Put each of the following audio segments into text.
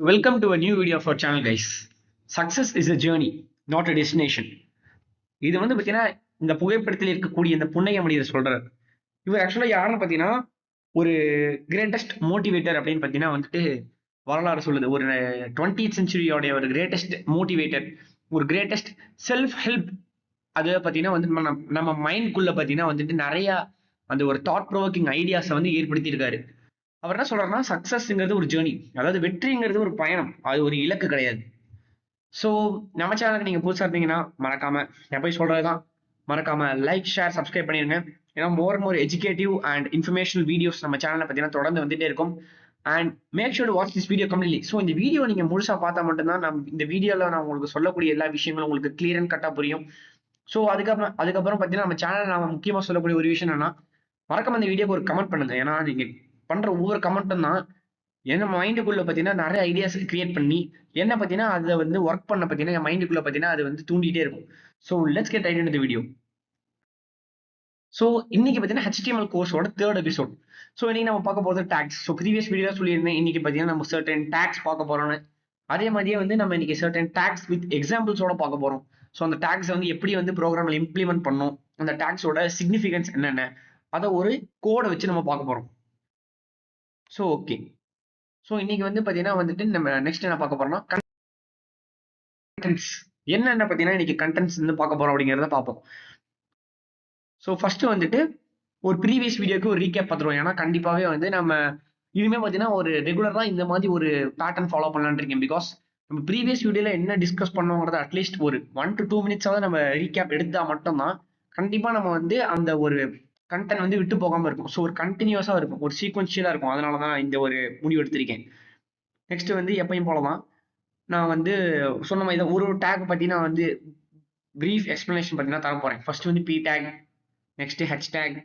Welcome to a new video of our channel, guys. Success is a journey, not a destination. இது வந்து பார்த்தீங்கன்னா இந்த புகைப்படத்தில் இருக்கக்கூடிய இந்த புன்னகை மனிதர் சொல்றாரு. இவர் ஆக்சுவலா யாருன்னு பார்த்தீங்கன்னா ஒரு கிரேட்டஸ்ட் மோட்டிவேட்டர் அப்படின்னு பார்த்தீங்கன்னா வந்துட்டு வரலாறு சொல்லுது. ஒரு 20th செஞ்சுரியோடைய ஒரு கிரேட்டஸ்ட் மோட்டிவேட்டர், ஒரு கிரேட்டஸ்ட் செல்ஃப் ஹெல்ப். அது பார்த்தீங்கன்னா வந்து நம்ம மைண்ட்குள்ள பார்த்தீங்கன்னா வந்துட்டு நிறைய அந்த ஒரு தாட் ப்ரோவோக்கிங் ஐடியாஸை வந்து ஏற்படுத்தியிருக்காரு. அவர் என்ன சொல்றாருன்னா, சக்சஸ்ங்கிறது ஒரு ஜேர்னி, அதாவது வெற்றிங்கிறது ஒரு பயணம், அது ஒரு இலக்கு கிடையாது. ஸோ நம்ம சேனலுக்கு நீங்க புதுசா இருந்தீங்கன்னா மறக்காம நான் போய் சொல்றதுதான், மறக்காம லைக் ஷேர் சப்ஸ்கிரைப் பண்ணிருங்க. ஏன்னா more educative and informational videos நம்ம சேனல்ல பார்த்தீங்கன்னா தொடர்ந்து வந்துட்டே இருக்கும். And make sure to watch this video completely. So இந்த வீடியோ நீங்க முழுசா பார்த்தா மட்டும்தான் இந்த வீடியோல நான் உங்களுக்கு சொல்லக்கூடிய எல்லா விஷயங்களும் உங்களுக்கு கிளியர் அண்ட் கட்டா புரியும். ஸோ அதுக்கப்புறம் பார்த்தீங்கன்னா நம்ம சேனல் நான் முக்கியமா சொல்லக்கூடிய ஒரு விஷயம் என்னன்னா, மறக்காம இந்த வீடியோக்கு ஒரு கமெண்ட் பண்ணுங்க. ஏன்னா நீங்க பண்ற ஒவ்வொரு கமெண்ட்டும் தான் என் மைண்டுக்குள்ள பார்த்தீங்கன்னா நிறைய ஐடியாஸ் கிரியேட் பண்ணி என்ன பார்த்தீங்கன்னா அதை வந்து ஒர்க் பண்ண பார்த்தீங்கன்னா என் மைண்டுக்குள்ள பார்த்தீங்கன்னா அது வந்து தூண்டிட்டே இருக்கும். So let's get right into the video. So இன்னைக்கு பார்த்தீங்கன்னா HTML கோர்ஸோட 3rd எபிசோட். ஸோ இன்னைக்கு நம்ம பார்க்க போகிறது டேக்ஸ். ஸோ ப்ரீவியஸ் வீடியோ சொல்லியிருந்தேன், இன்னைக்கு பார்த்தீங்கன்னா நம்ம சர்டன் டேக்ஸ் பார்க்க போறோம்னு. அதே மாதிரியே வந்து நம்ம இன்னைக்கு சர்டன் டேக்ஸ் வித் எக்ஸாம்பிள்ஸோட பார்க்க போறோம். ஸோ அந்த டேக்ஸ் வந்து எப்படி வந்து ப்ரோக்ராம்ல இம்ப்ளிமெண்ட் பண்ணணும், அந்த டேக்ஸோட சிக்னிஃபிகன்ஸ் என்னென்ன, அதை ஒரு கோடை வச்சு நம்ம பார்க்க போறோம். So okay. ஸோ இன்னைக்கு வந்து பார்த்தீங்கன்னா வந்துட்டு நம்ம நெக்ஸ்ட் என்ன பார்க்க போறோம்னா கண்டென்ட்ஸ். என்னென்ன பார்த்தீங்கன்னா இன்னைக்கு கண்டென்ட்ஸ் வந்து பார்க்க போறோம் அப்படிங்கிறத பார்ப்போம். ஸோ ஃபர்ஸ்ட் வந்துட்டு ஒரு ப்ரீவியஸ் வீடியோக்கு ஒரு ரீகேப் பார்த்துருவோம். ஏன்னா கண்டிப்பாவே வந்து நம்ம இனிமே பார்த்தீங்கன்னா ஒரு ரெகுலரா இந்த மாதிரி ஒரு பேட்டர்ன் ஃபாலோ பண்ணலான்னு இருக்கேன். பிகாஸ் நம்ம ப்ரீவியஸ் வீடியோல என்ன டிஸ்கஸ் பண்ணோங்கிறத அட்லீஸ்ட் ஒரு 1 to 2 மினிட்ஸாவது நம்ம ரீகேப் எடுத்தா மட்டும்தான் கண்டிப்பா நம்ம வந்து அந்த ஒரு கண்டென்ட் வந்து விட்டு போகாம இருக்கும். ஸோ ஒரு கண்டினியூஸா இருக்கும், ஒரு சீக்வன்ஷியலா இருக்கும். அதனால தான் இந்த ஒரு முடிவு எடுத்திருக்கேன். நெக்ஸ்ட் வந்து எப்பயும் போலதான் நான் வந்து சொன்ன மாதிரி தான் ஒரு டேக் பத்தி நான் வந்து பிரீஃப் எக்ஸ்பிளனேஷன் பார்த்தீங்கன்னா தர போறேன். ஃபர்ஸ்ட் வந்து P tag, next H tag,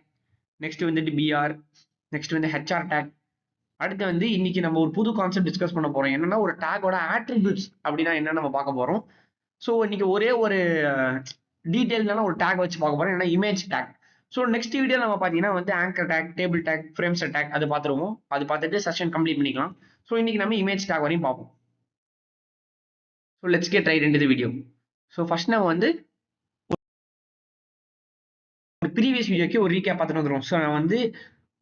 next வந்துட்டு பிஆர், நெக்ஸ்ட் வந்து ஹெச்ஆர் டேக். அடுத்து வந்து இன்னைக்கு நம்ம ஒரு புது கான்செப்ட் டிஸ்கஸ் பண்ண போறோம். என்னன்னா ஒரு டேக்கோட ஆட்ரிபியூட்ஸ் அப்படின்னா என்ன நம்ம பார்க்க போறோம். ஸோ இன்னைக்கு ஒரே ஒரு டீடைல்டான ஒரு டேக் வச்சு பார்க்க போறோம், ஏன்னா image tag. So next video நம்ம பார்த்தீங்கன்னா வந்து anchor tag, table tag, frames tag அது பார்த்துருவோம். அது பார்த்துட்டு செஷன் கம்ப்ளீட் பண்ணிக்கலாம். ஸோ இன்னைக்கு நம்ம இமேஜ் டேக் வரையும் பார்ப்போம். So let's get right into the video. So first நம்ம வந்து ப்ரீவியஸ் வீடியோக்கு ஒரு ரீகேப் பார்த்துட்டு வந்துடும். ஸோ நான் வந்து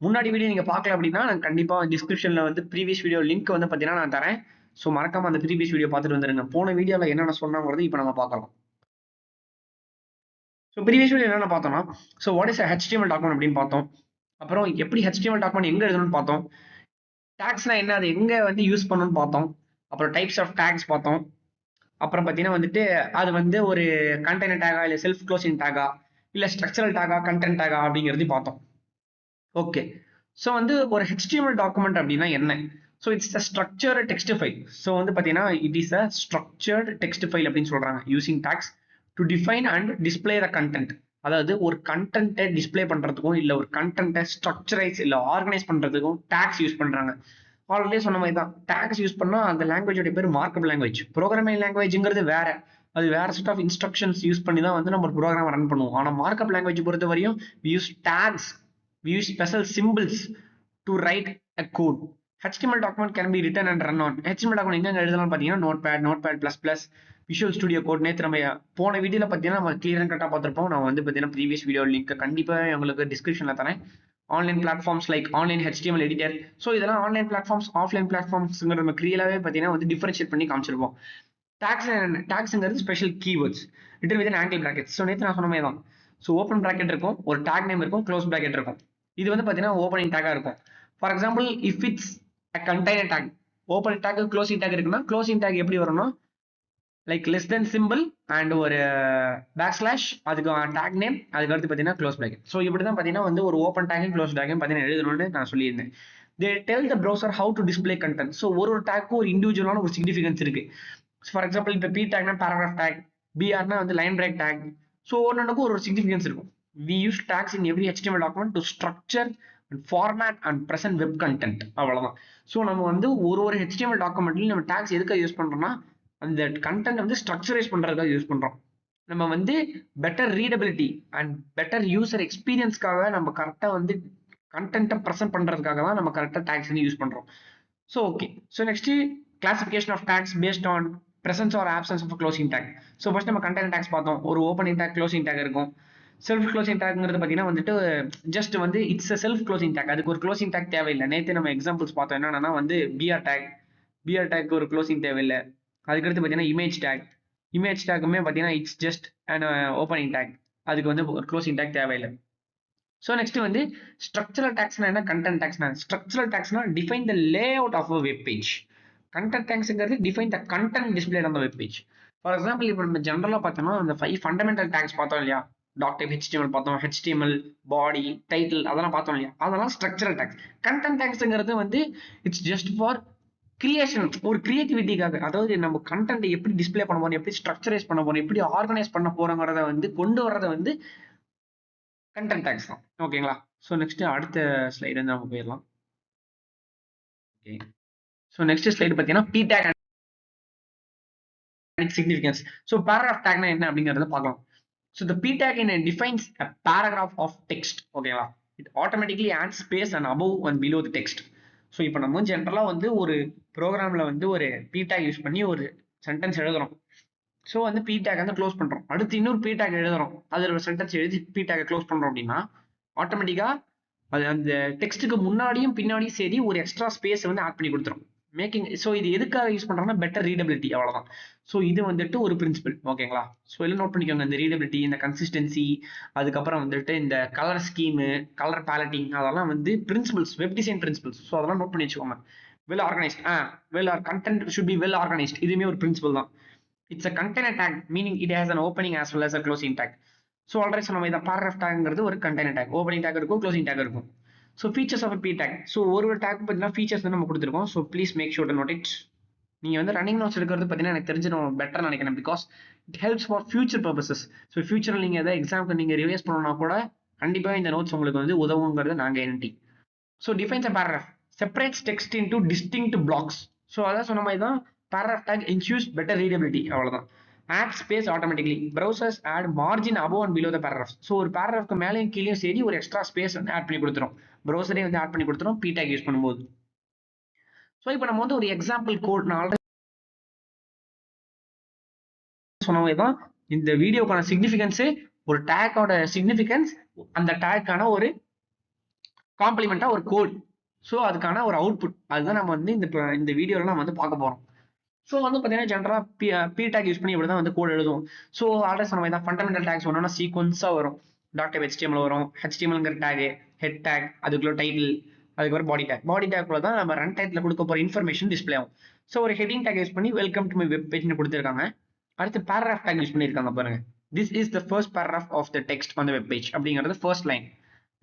முன்னாடி வீடியோ நீங்க பார்க்கல அப்படின்னா நான் கண்டிப்பா டிஸ்கிரிப்ஷன்ல வந்து ப்ரீவியஸ் வீடியோ லிங்க் வந்து பார்த்தீங்கன்னா நான் தரேன். ஸோ மறக்காம அந்த ப்ரீவியஸ் வீடியோ பார்த்துட்டு வந்துருங்க. போன வீடியோல என்னென்ன சொன்னாங்கிறது இப்போ நம்ம பார்க்கலாம். ஸோ ப்ரீவியஸ் வீடியோ என்னென்ன பார்த்தோம்னா, so what is HTML document அப்படின்னு பார்த்தோம். அப்புறம் எப்படி HTML டாக்குமெண்ட் எங்க எழுதணும்னு பார்த்தோம். டேக்ஸ்னா என்ன, அது எங்க வந்து யூஸ் பண்ணணும்னு பார்த்தோம். அப்புறம் டைப்ஸ் ஆஃப் டேக்ஸ் பார்த்தோம். அப்புறம் பார்த்தீங்கன்னா வந்துட்டு அது வந்து ஒரு கண்டெய்னர் டேகா, இல்லை செல்ஃப் க்ளோசிங் டேகா, இல்லை ஸ்ட்ரக்சரல் டேகா, கண்டென்ட் டேகா அப்படிங்கிறதையும் பார்த்தோம். ஓகே. ஸோ வந்து ஒரு HTML டாக்குமெண்ட் அப்படின்னா என்ன? So it's a structured text file. So வந்து பார்த்தீங்கன்னா it is a structured text file அப்படின்னு சொல்றாங்க. Using tags to define and display the content. அதாவது ஒரு கண்டென்ட்டை டிஸ்பிளே பண்றதுக்கும் இல்லை ஒரு கண்டென்ட்டை ஸ்ட்ரக்சரைஸ் இல்லை ஆர்கனைஸ் பண்றதுக்கும் டேக்ஸ் யூஸ் பண்றாங்க. ஆல்ரெடி சொன்ன மாதிரி தான், டேக்ஸ் யூஸ் பண்ணா அந்த லாங்குவேஜோட பேர் மார்க்கப் லாங்குவேஜ். ப்ரோக்ராமிங் லாங்குவேஜ்ங்கிறது வேற, அது வேற செட் ஆஃப் இன்ஸ்ட்ரக்ஷன்ஸ் யூஸ் பண்ணி தான் வந்து நம்ம ப்ரோக்ராம் ரன் பண்ணுவோம். ஆனால் மார்க்கப் லாங்குவேஜ் பொறுத்த வரையும் use tags, we use special symbols to write a code. HTML document can be written and run on. HTML document எங்க எழுதலாம் பார்த்தீங்கன்னா Notepad, Notepad plus plus, Visual Studio Code. நேற்று நம்ம போன வீடியோல பார்த்தீங்கன்னா நம்ம கிளியர் அண்ட் கட்டாக பார்த்துருப்போம். நான் வந்து பார்த்தீங்கன்னா ப்ரீவியஸ் வீடியோ லிங்க் கண்டிப்பாக உங்களுக்கு டிஸ்கிரிப்ஷனில் தரேன். Online platforms like online HTML editor. So இதெல்லாம் ஆன்லைன் பிளாட்ஃபார்ம்ஸ், ஆஃப்லைன் பிளாட்ஃபார்ம்ஸ்ங்கிற நம்ம கிளியராகவே பார்த்தீங்கன்னா வந்து டிஃபரன்ஷியேட் பண்ணி காமிச்சிருப்போம். டேக்ஸ்ங்கிறது special keywords written with angle brackets. So நேற்று நான் சொன்ன மாதிரி தான். ஸோ ஓப்பன் பிராக்கெட் இருக்கும், ஒரு டேக் நேம் இருக்கும், க்ளோஸ் பிராக்கெட் இருக்கும். இது வந்து பார்த்தீங்கன்னா ஓப்பனிங் டேக்கா இருக்கும். For example if it's a container tag, opening tag closing take இருக்குன்னா க்ளோசிங் டேக் எப்படி வரும்னா like less than simple and ஒரு பேக் ஸ்லாஷ், அதுக்கு டேக் நேம், அதுக்கு அடுத்து பார்த்தீங்கன்னா க்ளோஸ் பிராக்கெட். ஸோ இப்படி தான் பார்த்தீங்கன்னா வந்து ஒரு ஓப்பன் டேக்கும் க்ளோஸ் டேக்கும் பார்த்தீங்கன்னா எழுதணும்னு நான் சொல்லியிருந்தேன். They tell the browser how to display content. So ஒரு டேக்கும் ஒரு இண்டிவிஜுவலான ஒரு சிக்னிஃபிகன்ஸ் இருக்கு. ஃபார் எக்ஸாம்பிள் இப்போ பி டேக்னா பேராகிராஃப் டேக், பிஆர்னா வந்து லைன் பிரேக் டேக். ஸோ ஒன்றுக்கும் ஒரு சிக்னிஃபிகன்ஸ் இருக்கும். We use tags in every HTML document to structure and format and present web content. அவ்வளவுதான். ஸோ நம்ம வந்து ஒரு HTML டாக்குமெண்ட்லையும் நம்ம டேக்ஸ் எதுக்காக யூஸ் பண்றோம்னா அந்த கண்டென்ட் வந்து ஸ்ட்ரக்சரைஸ் பண்றதுக்காக யூஸ் பண்றோம். நம்ம வந்து better readability and better user எக்ஸ்பீரியன்ஸ்க்காக நம்ம கரெக்டாக வந்து கண்டென்ட்டை ப்ரெசென்ட் பண்றதுக்காக தான் நம்ம கரெக்டாக டேக்ஸ் வந்து யூஸ் பண்றோம். So okay. So next classification of tags based on presence or absence of a closing tag. So first நம்ம கண்டென்ட் டேக்ஸ் பார்த்தோம். ஒரு ஓப்பனிங் டேக் க்ளோசிங் டேக் இருக்கும். செல்ஃப் க்ளோசிங் டேக்ங்கிறது பார்த்தீங்கன்னா வந்துட்டு ஜஸ்ட் வந்து it's a self closing tag. அதுக்கு ஒரு க்ளோசிங் டேக் தேவையில்லை. நேற்று நம்ம எக்ஸாம்பிள்ஸ் பார்த்தோம். என்னன்னா வந்து பிஆர் டேக் ஒரு க்ளோசிங் தேவையில்லை. அதுக்கடுத்து பார்த்தீங்கன்னா இமேஜ் டேக்குமே பார்த்தீங்கன்னா it's just and opening tag. அதுக்கு வந்து ஒரு க்ளோசிங் டேக் தேவையில்லை. ஸோ நெக்ஸ்ட் வந்து ஸ்ட்ரக்சரல் டேக்ஸ்னா என்ன, கண்டென்ட் டேக்ஸ்னா ஸ்ட்ரக்சரல் டேக்ஸ்னா define the layout of a web page. Content டேக்ஸ்ங்கிறது define the content displayed on the web page. For example இப்போ நம்ம ஜென்ரலாக பார்த்தோம்னா அந்த 5 ஃபண்டமெண்டல் டேக்ஸ் பார்த்தோம் இல்லையா, டாக் டைப் HTML பார்த்தோம், HTML பாடி டைட்டில் அதெல்லாம் பார்த்தோம் இல்லையா, அதெல்லாம் ஸ்ட்ரக்சரல் டேக்ஸ். கண்டென்ட் டேக்ஸ்ங்கிறது வந்து இட்ஸ் ஜஸ்ட் ஃபார் கிரியேஷன், ஒரு கிரியேட்டிவிட்டிக்காக. அதாவது நம்ம கண்டென்ட் எப்படி டிஸ்பிளே பண்ண போறோம், எப்படி ஸ்ட்ரக்சரைஸ் பண்ண போறோம், எப்படி ஆர்கனைஸ் பண்ண போறோங்கிறத வந்து கொண்டு வர்றதை வந்து கண்டென்ட் டேக்ஸ் தான். ஓகேங்களா. ஸோ நெக்ஸ்ட் அடுத்த ஸ்லைடு வந்து நம்ம போயிடலாம். ஓகே, ஸோ நெக்ஸ்ட் ஸ்லைடு பார்த்தீங்கன்னா P tag and its significance. So paragraph tagனா என்ன அப்படிங்கறத பார்க்கலாம். So the P tag defines a paragraph of text. ஓகேங்களா. It automatically adds space and above and below the text. So இப்போ நம்ம ஜென்ரலா வந்து ஒரு ப்ரோக்ராம்ல வந்து ஒரு P tag யூஸ் பண்ணி ஒரு சென்டென்ஸ் எழுதுறோம். ஸோ வந்து P tag வந்து க்ளோஸ் பண்றோம். அடுத்து இன்னொரு P tag எழுதுறோம், அதில் ஒரு சென்டென்ஸ் எழுதி P tag க்ளோஸ் பண்றோம் அப்படின்னா ஆட்டோமேட்டிக்கா அது அந்த டெக்ஸ்ட்டுக்கு முன்னாடியும் பின்னாடியும் சரி ஒரு எக்ஸ்ட்ரா ஸ்பேஸ் வந்து ஆட் பண்ணி கொடுத்துரும். மேக்கிங் ஸோ இது எதுக்காக யூஸ் பண்றாங்கன்னா பெட்டர் ரீடபிலிட்டி, அவ்வளவுதான். ஸோ இது வந்துட்டு ஒரு பிரின்சிபல். ஓகேங்களா. ஸோ எல்லாம் நோட் பண்ணிக்கோங்க. இந்த ரீடபிலிட்டி, இந்த கன்சிஸ்டன்சி, அதுக்கப்புறம் வந்துட்டு இந்த கலர் ஸ்கீமு, கலர் பேலட்டிங், அதெல்லாம் வந்து principles, web design principles. So அதெல்லாம் நோட் பண்ணி வச்சுக்கோங்க. Well organised, content should be well organised, இதுவுமே ஒரு பிரின்சிபல் தான். It's a container tag, meaning it has an opening as well as a closing tag. So already சொன்ன மாதிரி paragraph டேக்ங்கிறது ஒரு கண்டெய்னர் டேக். ஓப்பனிங் டேக் இருக்கும், க்ளோசிங் டேக் இருக்கும். So features of P tag. So ஒரு tag பார்த்தீங்கன்னா features வந்து நம்ம கொடுத்துருக்கோம். So please make sure to note it. நீங்கள் வந்து ரன்னிங் நோட்ஸ் எடுக்கிறது பார்த்தீங்கன்னா எனக்கு தெரிஞ்சு நம்ம பெட்டர் நினைக்கிறேன். Because it helps for future purposes. So ஃபியூச்சரில் நீங்கள் எதாவது எக்ஸாமுக்கு நீங்கள் ரிவைஸ் பண்ணணும்னா கூட கண்டிப்பாக இந்த நோட்ஸ் உங்களுக்கு வந்து உதவுங்கிறது நான் guarantee. So defines a paragraph, separates text into distinct blocks. So அதான் சொன்ன மாதிரி தான் paragraph tag ensures better readability, அவ்வளவுதான். add space automatically, browsers add margin above and below the paragraphs. So ஒரு பேராகிராஃப்க்கு மேலேயும் கீழேயும் சரி ஒரு எக்ஸ்ட்ரா ஸ்பேஸ் வந்து ஆட் பண்ணி கொடுத்துரும். ப்ரௌசரே வந்து ஆட் பண்ணி கொடுத்துரும் P tag யூஸ் பண்ணும்போது. ஸோ இப்போ நம்ம வந்து ஒரு எக்ஸாம்பிள் கோட், நான் ஆல்ரெடி சொன்ன மாதிரி தான் இந்த வீடியோக்கான சிக்னிஃபிகன்ஸு, ஒரு டேக்கோட சிக்னிஃபிகன்ஸ், அந்த டேக்கான ஒரு காம்ப்ளிமெண்டா ஒரு கோட். ஸோ அதுக்கான ஒரு அவுட்புட், அதுதான் நம்ம வந்து இந்த வீடியோவில் நம்ம வந்து பார்க்க போகிறோம். ஸோ வந்து பார்த்தீங்கன்னா ஜென்ரலாக P tag யூஸ் பண்ணி இப்படி தான் வந்து கோட் எழுதுவோம். ஸோ ஆல்ரெடி சொன்ன மாதிரி தான் ஃபண்டமெண்டல் டேக்ஸ் ஒன்றா சீக்வன்ஸாக வரும். டாக் டைப் HTML வரும், HTMLங்கிற டேகு, ஹெட் டேக், அதுக்குள்ள டைட்டில், அதுக்கப்புறம் பாடி டேக்குள்ள தான் நம்ம ரன் டைட்டில் கொடுக்க போகிற இன்ஃபர்மேஷன் டிஸ்பிளே ஆகும். ஸோ ஒரு ஹெட்டிங் டேக் யூஸ் பண்ணி வெல்கம் டு மை வெப் பேஜ்னு கொடுத்துருக்காங்க. அடுத்து பேராகிராஃப் டேக் யூஸ் பண்ணியிருக்காங்க பாருங்க. This is the first paragraph of the text on the web page அப்படிங்கிறது ஃபர்ஸ்ட் லைன்.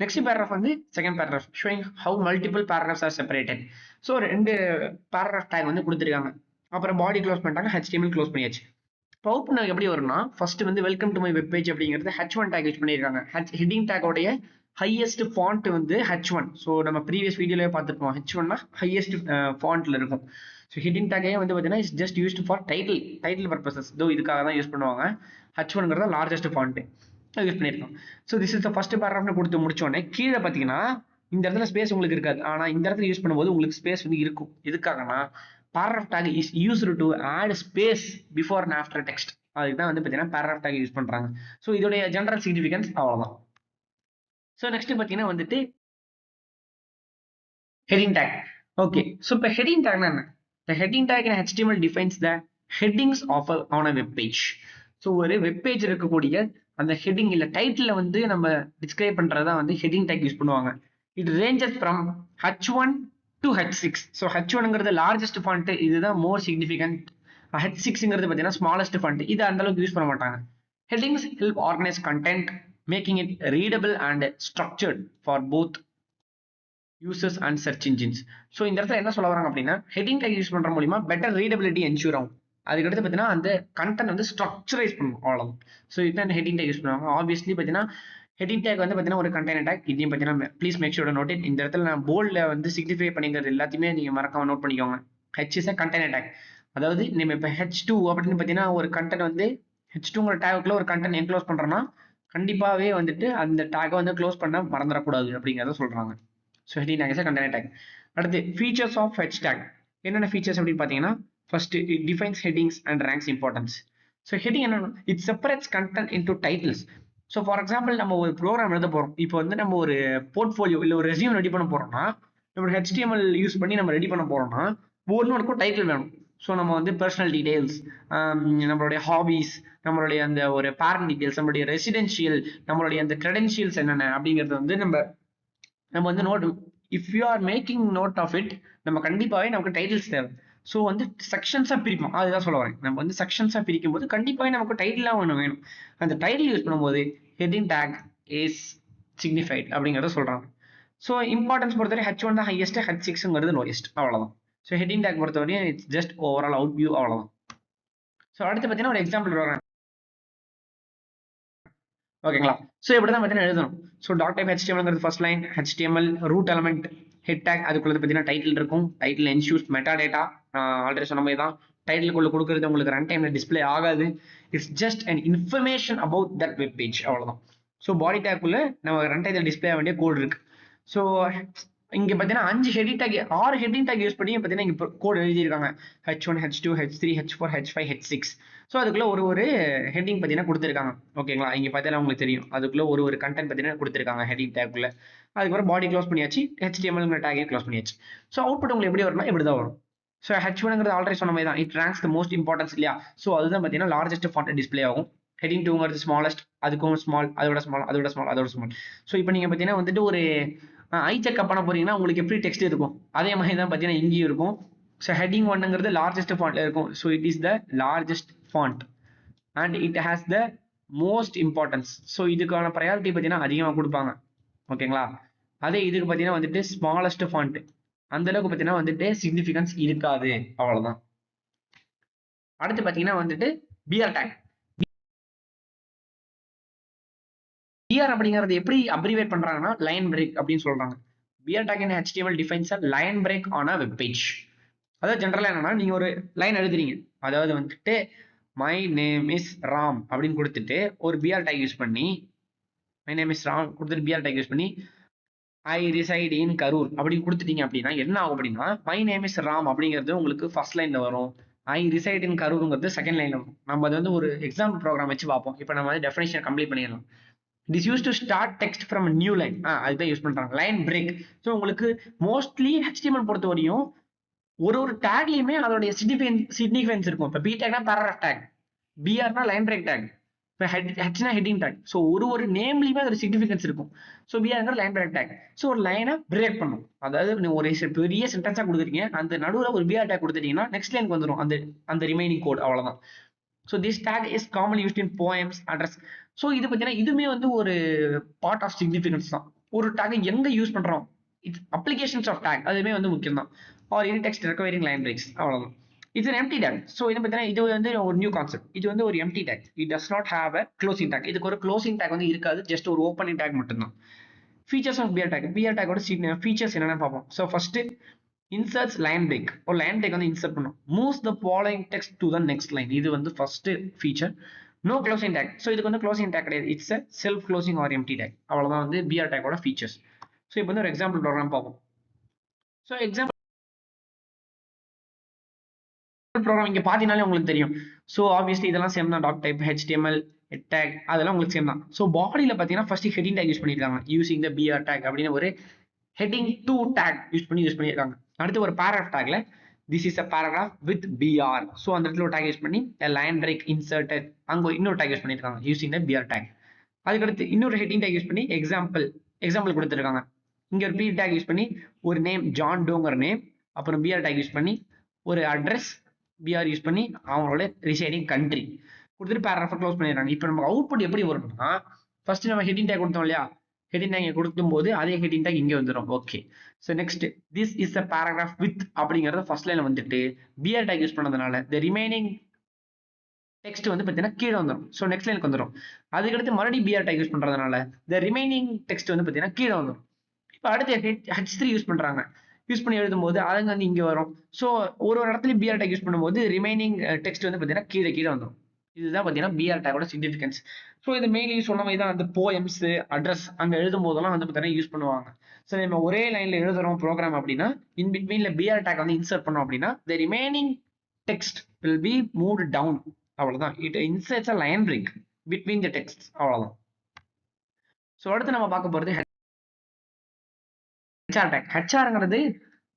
நெக்ஸ்ட் பேராகிராஃப் வந்து second paragraph, showing how multiple paragraphs are separated. So 2 paragraph take வந்து கொடுத்துருக்காங்க. அப்புறம் பாடி க்ளோஸ் பண்ணிட்டாங்க, HTML close பண்ணியாச்சு. இப்போ அவுட்புட் எப்படி வரும்னா, ஃபர்ஸ்ட் வந்து welcome to my web page அப்படிங்கிறது H1 டேக் யூஸ் பண்ணியிருக்காங்க. ஹெட்டிங் டேக்கோடைய ஹையஸ்ட் ஃபாண்ட் வந்து H1. ஸோ நம்ம ப்ரீவியஸ் வீடியோலயே பார்த்துருப்போம், H1னா ஹையஸ்ட் ஃபாண்ட்ல இருக்கும். ஸோ ஹெட்டிங் டேக்கே வந்து பார்த்தீங்கன்னா it's just used for title purposes. இதுக்காக தான் யூஸ் பண்ணுவாங்க. H1ங்கிறத லார்ஜஸ்ட் ஃபாண்ட் யூஸ் பண்ணியிருக்கோம். So this is the first பேராகிராஃப்னு கொடுத்து முடிச்சோடனே கீழே பார்த்தீங்கன்னா இந்த இடத்துல ஸ்பேஸ் உங்களுக்கு இருக்காது. ஆனால் இந்த இடத்துல யூஸ் பண்ணும்போது உங்களுக்கு ஸ்பேஸ் வந்து இருக்கும். எதுக்காகனா paragraph tag is used to add space before and after text. அதுக்கு தான் வந்து பார்த்தீங்கன்னா paragraph tag யூஸ் பண்றாங்க. ஸோ இதோடைய ஜெனரல் சிக்னிஃபிகன்ஸ் அவ்வளவுதான். ஸோ நெக்ஸ்ட் பார்த்தீங்கன்னா வந்துட்டு heading tag. ஓகே, ஸோ இப்போ heading tagனா என்ன? The heading tag in HTML defines the headings of on a web page. So ஒரு வெப் பேஜ் இருக்கக்கூடிய அந்த ஹெட்டிங் இல்ல டைட்டில் வந்து நம்ம டிஸ்கிரைப் பண்றதா வந்து ஹெட்டிங் டேக் யூஸ் பண்ணுவாங்க. It ranges from H1 to H6. So H1ங்கிறது லார்ஜஸ்ட் ஃபாண்ட், இதுதான் மோர் சிக்னிஃபிகன்ட். H6ங்கிறது பார்த்தீங்கன்னா ஸ்மாலஸ்ட் ஃபாண்ட், இது அந்த அளவுக்கு யூஸ் பண்ண மாட்டாங்க. Headings help organise content, making it readable and structured for both users and search engines. So இந்த இடத்துல என்ன சொல்ல வராங்க அப்படின்னா, ஹெட்டிங் டேக் யூஸ் பண்ற மூலியமா பெட்டர் ரீடபிலிட்டி என்ஷூர் ஆகும். அதுக்கடுத்து பார்த்தீங்கன்னா அந்த கண்டென்ட் வந்து ஸ்ட்ரக்சரைஸ் பண்ணும், அவ்வளவுதான். ஸோ இதுதான் ஹெட்டிங் டேக் யூஸ் பண்ணுவாங்க. ஆப்வியஸ்லி பார்த்தீங்கன்னா ஹெட்டிங் டேக் வந்து பார்த்தீங்கன்னா ஒரு கண்டெய்னர் டேக். இதையும் பார்த்தீங்கன்னா please make sure to note it. இந்த இடத்துல நான் போல்டில் வந்து சிக்னிஃபை பண்ணிக்கிறது எல்லாத்தையுமே நீங்கள் மறக்காம நோட் பண்ணிக்கோங்க. H is a container take. அதாவது நம்ம இப்போ H2 அப்படின்னு பார்த்தீங்கன்னா ஒரு கண்டென்ட் வந்து H2ங்கிற டேக்குள்ள ஒரு கண்டென்ட் என்க்ளோஸ் பண்ணுறோன்னா கண்டிப்பாகவே வந்துட்டு அந்த டேக்கை வந்து க்ளோஸ் பண்ண மறந்துடக்கூடாது அப்படிங்கிறத சொல்கிறாங்க. So heading take is a container take. அடுத்து ஃபீச்சர்ஸ் ஆஃப் H டேக். என்னென்ன ஃபீச்சர்ஸ் அப்படின்னு பார்த்தீங்கன்னா First, it defines headings and ranks importance. So heading என்ன, it separates content into titles. So for example, நம்ம ஒரு ப்ரோக்ராம் எழுத போறோம். இப்போ வந்து நம்ம ஒரு போர்ட்ஃபோலியோ இல்ல ஒரு ரெஸ்யூம் ரெடி பண்ண போறோம்னா, நம்ம HTML யூஸ் பண்ணி நம்ம ரெடி பண்ண போறோம்னா, ஒவ்வொன்றுக்கும் டைட்டில் வேணும். ஸோ நம்ம வந்து பர்சனல் டீடைல்ஸ், நம்மளுடைய ஹாபிஸ், நம்மளுடைய அந்த ஒரு பேரண்ட் டீடைல்ஸ், நம்மளுடைய ரெசிடென்ஷியல், நம்மளுடைய அந்த கிரெடென்ஷியல்ஸ் என்னென்ன அப்படிங்கிறது வந்து நம்ம வந்து note, if you are making note of it, நம்ம கண்டிப்பாகவே நமக்கு டைட்டில்ஸ் தேவை. ஸோ வந்து செக்ஷன்ஸாக பிரிப்போம், அதுதான் சொல்ல வரேன். நம்ம வந்து செக்ஷன்ஸாக பிரிக்கும் போது கண்டிப்பாகவே நமக்கு டைட்டிலாக ஒன்று வேணும். அந்த டைட்டில் யூஸ் பண்ணும்போது ஹெட்டிங் டேக் இஸ் சிக்னிஃபைட் அப்படிங்கிறத சொல்கிறாங்க. ஸோ இம்பார்ட்டன்ஸ் பொறுத்தவரை H1 தான் ஹையஸ்ட், H6ங்கிறது லோயஸ்ட், அவ்வளோதான். ஸோ ஹெட்டிங் டேக் பொறுத்தவரையும் it's just overall out view, அவ்வளோதான். ஸோ அடுத்து பார்த்தீங்கன்னா ஒரு எக்ஸாம்பிள் வர்றேன், ஓகேங்களா? ஸோ இப்படி தான் பார்த்தீங்கன்னா எழுதணும். ஸோ டாட் டைப் HTMLங்கிறது first line, HTML root element, head tag, அதுக்குள்ள பார்த்தீங்கன்னா டைட்டில் இருக்கும், title ensures meta data, already சொன்ன மாதிரி தான். டைட்டிலுக்குள்ள கொடுக்குறது உங்களுக்கு ரன் டைம்ல டிஸ்பிளே ஆகாது, it's just and information about that web page, அவ்வளோதான். ஸோ பாடி டேக்குள்ள நம்ம ரன் டைம்ல டிஸ்பிளே ஆக வேண்டிய கோட் இருக்கு. ஸோ இங்க பார்த்தீங்கன்னா 5 heading take, 6 heading tag use பண்ணி பார்த்தீங்கன்னா இங்க கோட் எழுதியிருக்காங்க. H1, H2, H3, H4, H5, H6. So அதுக்குள்ள ஒரு ஹெட்டிங் பார்த்தீங்கன்னா கொடுத்துருக்காங்க, ஓகேங்களா? இங்க பார்த்தீங்கன்னா உங்களுக்கு தெரியும், அதுக்குள்ள ஒரு கண்டென்ட் பார்த்தீங்கன்னா கொடுத்துருக்காங்க ஹெட்டிங் டேக்குள்ள. அதுக்கப்புறம் பாடி க்ளோஸ் பண்ணியாச்சு, HTML டேகையும் க்ளோஸ் பண்ணியாச்சு. ஸோ அவுட்புட் உங்களுக்கு எப்படி வரும்னா இப்படி தான் வரும். ஸோ H1ங்கிறது ஆல்ரெடி சொன்ன மாதிரி தான், it ranks the most importance இல்லையா? ஸோ அதுதான் பார்த்தீங்கன்னா லார்ஜஸ்ட் ஃபாண்ட் டிஸ்பிளே ஆகும். ஹெட்டிங் 2ங்கிறது ஸ்மாலஸ்ட், அதுக்கும் ஸ்மால், அதோட ஸ்மால், அதோட ஸ்மால், அதோட ஸ்மால். ஸோ இப்போ நீங்க பார்த்தீங்கன்னா வந்துட்டு ஒரு ஐ செக்அப் பண்ண போறீங்கன்னா உங்களுக்கு எப்படி டெக்ஸ்ட் இருக்கும், அதே மாதிரி தான் பார்த்தீங்கன்னா இங்கேயும் இருக்கும். ஸோ ஹெட்டிங் 1ங்கிறது லார்ஜஸ்ட் ஃபாண்ட்ல இருக்கும். So it is the largest font and it has the most importance. So இதுக்கான ப்ரையாரிட்டி பார்த்தீங்கன்னா அதிகமாக கொடுப்பாங்க, ஓகேங்களா? அதே இதுக்கு பார்த்தீங்கன்னா வந்துட்டு ஸ்மாலஸ்ட் ஃபாண்ட், அந்த அளவுக்கு பார்த்தீங்கன்னா வந்துட்டு சிக்னிஃபிகன்ஸ் இருக்காது, அவ்வளவுதான். அடுத்து பார்த்தீங்கன்னா வந்துட்டு பிஆர் டேக். பிஆர் அப்படிங்கிறது எப்படி அப்ரிவேட் பண்றாங்கன்னா லைன் பிரேக் அப்படின்னு சொல்றாங்க. BR tag in HTML defines a line break on a web page. அதாவது ஜென்ரலா என்னன்னா, நீங்க ஒரு லைன் எழுதுறீங்க, அதாவது வந்துட்டு மை நேம் இஸ் ராம் அப்படின்னு கொடுத்துட்டு ஒரு பிஆர் டேக் யூஸ் பண்ணி, மை நேம் இஸ் ராம் கொடுத்துட்டு பிஆர் டேக் யூஸ் பண்ணி ஐ ரிசைட் இன் கரூர் அப்படின்னு கொடுத்துட்டீங்க அப்படின்னா என்ன ஆகும் அப்படின்னா, மை நேம் இஸ் ராம் அப்படிங்கிறது உங்களுக்கு ஃபர்ஸ்ட் லைன்ல வரும், ஐ ரிசைட் இன் கரூருங்கிறது செகண்ட் லைன்ல வரும். நம்ம அது வந்து ஒரு எக்ஸாம்பிள் ப்ரோக்ராம் வச்சு பார்ப்போம். இப்போ நம்ம வந்து டெஃபினேஷன் கம்ப்ளீட் பண்ணிடலாம். It is used to start text from a new line. அதுதான் யூஸ் பண்றாங்க, லைன் பிரேக். ஸோ உங்களுக்கு மோஸ்ட்லி HTML பொறுத்த வரையும் ஒரு டேக்லயுமே அதோடைய சிக்னிஃபிகன்ஸ் இருக்கும். இப்போ பி டேக்னா பேராகிராஃப் டேக், பிஆர்னா லைன் பிரேக் டேக், இப்போ ஹெச்னா ஹெட்டிங் டேக். ஸோ ஒரு நேம்லயுமே அதோட சிக்னிஃபிகன்ஸ் இருக்கும். ஸோ பிஆர்ங்கிற லைன் பிரேக் டேக். ஸோ ஒரு லைனை பிரேக் பண்ணும், அதாவது நீங்க ஒரு பெரிய சென்டென்ஸா கொடுக்குறீங்க, அந்த நடுவில் ஒரு பிஆர் டேக் கொடுத்துட்டீங்கன்னா நெக்ஸ்ட் லைனுக்கு வந்துடும் அந்த ரிமைனிங் கோட், அவ்வளவுதான். So this take is commonly used in poems, address. So இது பார்த்தீங்கன்னா இதுவுமே வந்து ஒரு பார்ட் ஆஃப் சிக்னிஃபிகன்ஸ் தான். ஒரு டேக் எங்க யூஸ் பண்றோம், இட்ஸ் அப்ளிகேஷன்ஸ் ஆஃப் டேக், அதுவுமே வந்து முக்கியம் தான். Or any text requiring line breaks, அவ்வளவுதான். It's an empty tag. So இது பார்த்தீங்கன்னா இது வந்து ஒரு நியூ கான்செப்ட். இது வந்து ஒரு empty tag. It does not have a closing tag. இதுக்கு ஒரு க்ளோசிங் டேக் வந்து இருக்காது, ஜஸ்ட் ஒரு ஓப்பனிங் டேக் மட்டும்தான். Features of BR tag. BR டேக்கோட ஃபீச்சர்ஸ் என்னென்னு பார்ப்போம். So first inserts line break. ஒரு லைன் பிரேக் வந்து இன்சர்ட் பண்ணும். Moves the following text to the next line. இது வந்து first feature. No closing tag. So இதுக்கு வந்து க்ளோசிங் டேக் கிடையாது, it's a self closing or empty tag, அவ்வளவுதான் வந்து பிஆர் டேக்கோட ஃபீச்சர்ஸ். ஸோ இப்போ வந்து ஒரு எக்ஸாம்பிள் ப்ரோக்ராம் பார்ப்போம். ஸோ எக்ஸாம்பிள் ப்ரோக்ராம் இங்க பாத்தீங்கன்னாலே உங்களுக்கு தெரியும். ஸோ ஆப்வியஸ்லி இதெல்லாம் சேம் தான், talk type, HTML, head tag, அதெல்லாம் உங்களுக்கு சேம் தான். ஸோ பாடியில பாத்தீங்கன்னா ஃபர்ஸ்ட் ஹெட்டிங் டேக் யூஸ் பண்ணிருக்காங்க, யூசிங் த பிஆர் டேக் அப்படின்னு ஒரு ஹெட்டிங் 2 டேக் யூஸ் பண்ணியிருக்காங்க. அடுத்து ஒரு பேராகிராஃப் டேக்ல this is a paragraph with BR. So அந்த இடத்துல ஒரு டேக் யூஸ் பண்ணி லைன் பிரேக் இன்சர்டட், அங்க இன்னொரு டேக் யூஸ் பண்ணிருக்காங்க யூசிங் த பிஆர் டேக். அதுக்கடுத்து இன்னொரு ஹெட்டிங் டேக் யூஸ் பண்ணி எக்ஸாம்பிள் கொடுத்துருக்காங்க. இங்க ஒரு பி டேக் யூஸ் பண்ணி ஒரு நேம் ஜான் டோங்கிற நேம், அப்புறம் பிஆர் டேக் யூஸ் பண்ணி ஒரு அட்ரஸ், பிஆர் யூஸ் பண்ணி அவங்களோட ரிசைடிங் கண்ட்ரி கொடுத்துட்டு பேராகிராஃபை க்ளோஸ் பண்ணிடுறாங்க. இப்போ நம்ம அவுட்புட் எப்படி வரும்னா, ஃபர்ஸ்ட் நம்ம ஹெட்டிங் டேக் கொடுத்தோம் இல்லையா, ஹெட்டிங் டேக் கொடுக்கும் போது அதே ஹெட்டிங் டேக் இங்கே வந்துடும். Okay, so next this is a paragraph with அப்படிங்கிறத ஃபர்ஸ்ட் லைன்ல வந்துட்டு பிஆர் டேக் யூஸ் பண்ணதுனால த ரிமைனிங் டெக்ஸ்ட் வந்து பார்த்தீங்கன்னா கீழே வந்துடும். ஸோ நெக்ஸ்ட் லைனுக்கு வந்துடும். அதுக்கடுத்து மறுபடியும் பிஆர் டேக் யூஸ் பண்றதுனால த ரிமைனிங் டெக்ஸ்ட் வந்து பார்த்தீங்கன்னா கீழே வந்துடும். இப்போ அடுத்து H3 யூஸ் பண்றாங்க, யூஸ் பண்ணி எழுதும்போது அதுங்க வந்து இங்கே வரும். ஸோ ஒரு இடத்துல பிஆர் டேக் யூஸ் பண்ணும்போது ரிமைனிங் டெக்ஸ்ட் வந்து பார்த்தீங்கன்னா கீழே வந்துடும். இதுதான் பார்த்தீங்கன்னா பிஆர் டேக்கோட சிக்னிஃபிகன்ஸ். ஸோ இது மெயின்லி சொன்ன மாதிரி தான் அந்த போயம்ஸ், அட்ரஸ் அங்கே எழுதும் போதெல்லாம் வந்து பார்த்தீங்கன்னா யூஸ் பண்ணுவாங்க. ஸோ நம்ம ஒரே லைன்ல எழுதுறோம் ப்ரோக்ராம் அப்படின்னா, இன் பிட்வீன்ல பிஆர் டேக் வந்து இன்சர்ட் பண்ணோம் அப்படின்னா the remaining text will be moved down. அவ்வளவுதான். it inserts a line break between the texts. அவ்வளவுதான். ஸோ அடுத்து நம்ம பார்க்க போறது HR tag. HRங்கிறது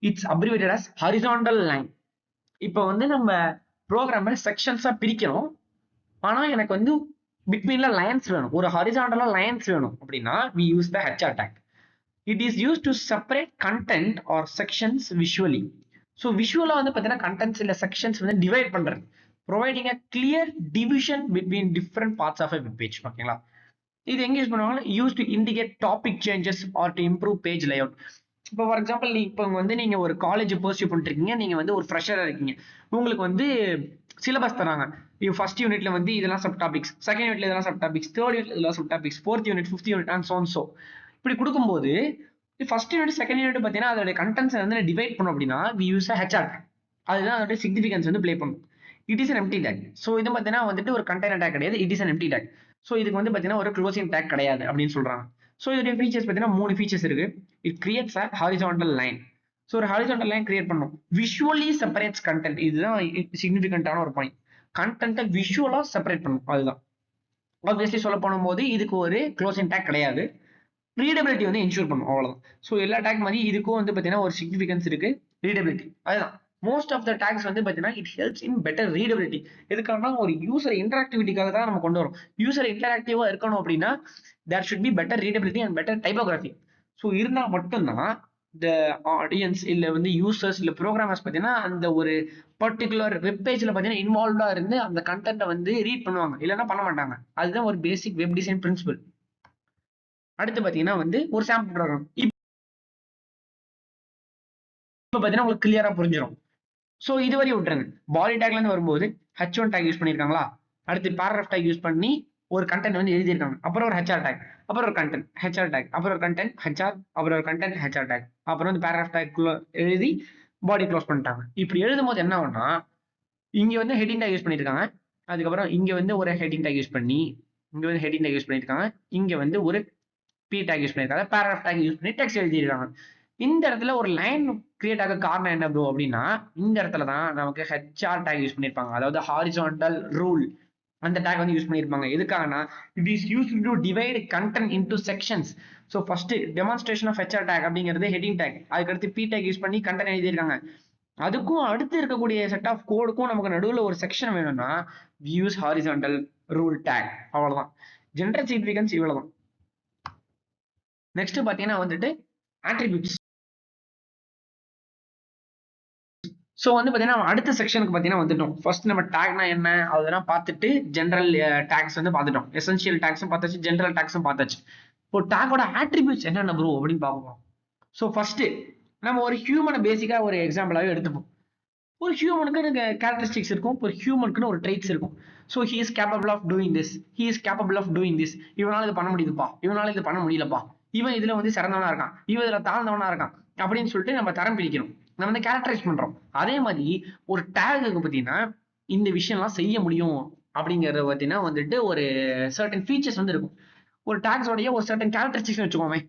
it's abbreviated as horizontal line. இப்போ வந்து நம்ம ப்ரோக்ராமை செக்ஷன்ஸா பிரிக்கிறோம். ஆனா எனக்கு வந்து பிட்வீன்ல லைன்ஸ் வேணும், ஒரு ஹாரிசான்டலா லைன்ஸ் வேணும் அப்படின்னா we use the HR tag. It is used to separate content or sections visually. So விஷுவலா வந்து பார்த்தீங்கன்னா கண்டென்ட்ஸ் இல்ல செக்ஷன்ஸ் வந்து டிவைட் பண்றது, providing a clear division between different parts of a web page. ஓகேங்களா? இது எங்க யூஸ் பண்ணுவாங்க? Use to indicate topic changes or to improve page layout. இப்போ ஃபார் எக்ஸாம்பிள் இப்போ வந்து நீங்க ஒரு காலேஜ் பர்சியூ பண்ணிட்டு இருக்கீங்க, நீங்க வந்து ஒரு ஃப்ரெஷரா இருக்கீங்க, உங்களுக்கு வந்து சிலபஸ் தராங்க. ஃபர்ஸ்ட் யூனிட்ல வந்து இதெல்லாம் சப் டாபிக்ஸ், செகண்ட் யூனிட்ல இதெல்லாம் சப் டாபிக்ஸ், தேர்ட் யூனிட்ல இதெல்லாம் sub topics, fourth unit, fifth unit and so and so. இப்படி கொடுக்கும்போது ஃபர்ஸ்ட் யூனிட் செகண்ட் யூனிட் பார்த்தீங்கன்னா அதோட கண்டென்ட்ஸ் வந்து டிவைட் பண்ணோம் அப்படின்னா we use a HR tag. அதுதான் அதோட சிக்னிஃபிகன்ஸ் வந்து ப்ளே பண்ணும். It is an empty tag. So இது பார்த்தீங்கன்னா வந்துட்டு ஒரு கண்டெய்னர் டேக் கிடையாது, it is an empty tag. So இதுக்கு வந்து பார்த்தீங்கன்னா ஒரு க்ளோசிங் டேக் கிடையாது அப்படின்னு சொல்றாங்க. ஸோ இதோட ஃபீச்சர்ஸ் பார்த்தீங்கன்னா 3 ஃபீச்சர்ஸ் இருக்கு. It creates a horizontal line. So ஒரு ஹாரிசான்டல் லைன் கிரியேட் பண்ணும். Visually separates content. இதுதான் சிக்னிஃபிகண்டான ஒரு பாயிண்ட். கண்டென்ட்டை விஷுவலா செப்பரேட் பண்ணும். அதுதான் ஆப்வியஸ்லி சொல்ல போகும்போது இதுக்கு ஒரு க்ளோசிங் டேக் கிடையாது, ரீடபிலிட்டி வந்து என்ஷூர் பண்ணும். அவ்வளவுதான். ஸோ எல்லா டேக் மாதிரி இதுக்கும் வந்து பார்த்தீங்கன்னா ஒரு சிக்னிஃபிகன்ஸ் இருக்கு, ரீடபிலிட்டி. அதுதான் மோஸ்ட் ஆஃப் த டேக்ஸ் வந்து பார்த்தீங்கன்னா it helps in better readability. எதுக்காகனா ஒரு யூசர் இன்டராக்டிவிட்டிக்காக தான் நம்ம கொண்டு வரோம். யூசர் இன்டராக்டிவா இருக்கணும் அப்படின்னா there should be better readability and better typography. So இருந்தால் மட்டும்தான் இந்த ஆடியன்ஸ் இல்லை வந்து யூசர்ஸ் இல்லை ப்ரோக்ராமர்ஸ் பார்த்தீங்கன்னா அந்த ஒரு பர்டிகுலர் வெப் பேஜில் பார்த்தீங்கன்னா இன்வால்வ்டா இருந்து அந்த கண்டென்ட்டை வந்து ரீட் பண்ணுவாங்க, இல்லைன்னா பண்ண மாட்டாங்க. அதுதான் ஒரு பேசிக் வெப் டிசைன் பிரின்சிபல். அடுத்து பார்த்தீங்கன்னா வந்து ஒரு சாம்பிள் ப்ரோக்ராம் இப்போ பார்த்தீங்கன்னா உங்களுக்கு கிளியரா புரிஞ்சிடும். ஸோ இதுவரை விட்டுருங்க. பாடி டேக்ல இருந்து வரும்போது H1 டேக் யூஸ் பண்ணியிருக்காங்களா, அடுத்து பேராகிராஃப் டேக் யூஸ் பண்ணி ஒரு கண்டென்ட் வந்து எழுதியிருக்காங்க, அப்புறம் ஒரு HR டேக், அப்புறம் ஒரு கண்டென்ட் HR டேக், அப்புறம் ஒரு கண்டென்ட் HR, அப்புறம் ஒரு கண்டென்ட் HR டேக், அப்புறம் வந்து பேராகிராஃப் டேக் எழுதி பாடி க்ளோஸ் பண்ணிட்டாங்க. இப்படி எழுதும் போது என்ன ஆகும்னா இங்க வந்து ஹெட்டிங் டேக் யூஸ் பண்ணியிருக்காங்க, அதுக்கப்புறம் இங்க வந்து ஒரு ஹெட்டிங் டேக் யூஸ் பண்ணி, இங்க வந்து ஹெட்டிங் டேக் யூஸ் பண்ணியிருக்காங்க, இங்க வந்து ஒரு P டேக் யூஸ் பண்ணியிருக்காங்க, பேராகிராஃப் டேக் யூஸ் பண்ணி டெக்ஸ்ட் எழுதியிருக்காங்க. இந்த இடத்துல ஒரு லைன் கிரியேட் ஆக காரணம் என்ன ப்ரோ அப்படின்னா இந்த இடத்துல தான் நமக்கு HR டேக் யூஸ் பண்ணியிருப்பாங்க, அதாவது ஹாரிசான்டல் ரூல். அந்த டேக் வந்து யூஸ் பண்ணியிருப்பாங்க. எதுக்காகனா it is used to divide content into sections. So first demonstration of HR tag அப்படிங்கிறது ஹெட்டிங் டேக், அதுக்கடுத்து P டேக் யூஸ் பண்ணி கண்டென்ட் எழுதியிருக்காங்க. அதுக்கும் அடுத்து இருக்கக்கூடிய செட் ஆஃப் கோடுக்கும் நமக்கு நடுவில் ஒரு செக்ஷன் வேணும்னா we use horizontal rule tag. அவ்வளவுதான். ஜெனரல் சிக்னிஃபிகன்ஸ் இவ்வளவுதான். நெக்ஸ்ட் பாத்தீங்கன்னா வந்துட்டு ஆட்ரிபியூட்ஸ். ஸோ வந்து பார்த்தீங்கன்னா அடுத்த செக்ஷனுக்கு பார்த்தீங்கன்னா வந்துட்டோம். ஃபர்ஸ்ட் நம்ம டேக்னா என்ன அதெல்லாம் பார்த்துட்டு ஜென்ரல் டேக்ஸ் வந்து பார்த்துட்டோம், எசென்ஷியல் டேக்ஸும் பார்த்தாச்சு, ஜென்ரல் டேக்ஸும் பார்த்தாச்சு. இப்போ டேக்கோட ஆட்ரிபியூட்ஸ் என்னென்ன ப்ரோ அப்படின்னு பார்ப்போம். ஸோ ஃபர்ஸ்ட் நம்ம ஒரு ஹியூமனை பேசிக்கா ஒரு எக்ஸாம்பிளாகவே எடுத்துப்போம். ஒரு ஹியூமனுக்கு கேரக்டரிஸ்டிக்ஸ் இருக்கும், ஒரு ஹியூமனுக்குன்னு ஒரு ட்ரைட்ஸ் இருக்கும். So he is capable of doing this, he is capable of doing this, இவனால இது பண்ண முடியுதுப்பா, இவனால இது பண்ண முடியலப்பா, இவன் இதுல வந்து சிறந்தவனா இருக்கான், இவன் இதுல தாழ்ந்தவனா இருக்கான் அப்படின்னு சொல்லிட்டு நம்ம தரம் பிரிக்கணும், நம்ம வந்து கேரக்டரைஸ் பண்றோம். அதே மாதிரி ஒரு டேகுக்கு பார்த்தீங்கன்னா இந்த விஷயம்லாம் செய்ய முடியும் அப்படிங்கறத பார்த்தீங்கன்னா வந்துட்டு ஒரு சர்டன் ஃபீச்சர்ஸ் வந்து இருக்கும். ஒரு டேக்ஸோடைய ஒரு சர்டன் கேரக்டரிஸ்டிக்ஸ் வச்சுக்கோமே,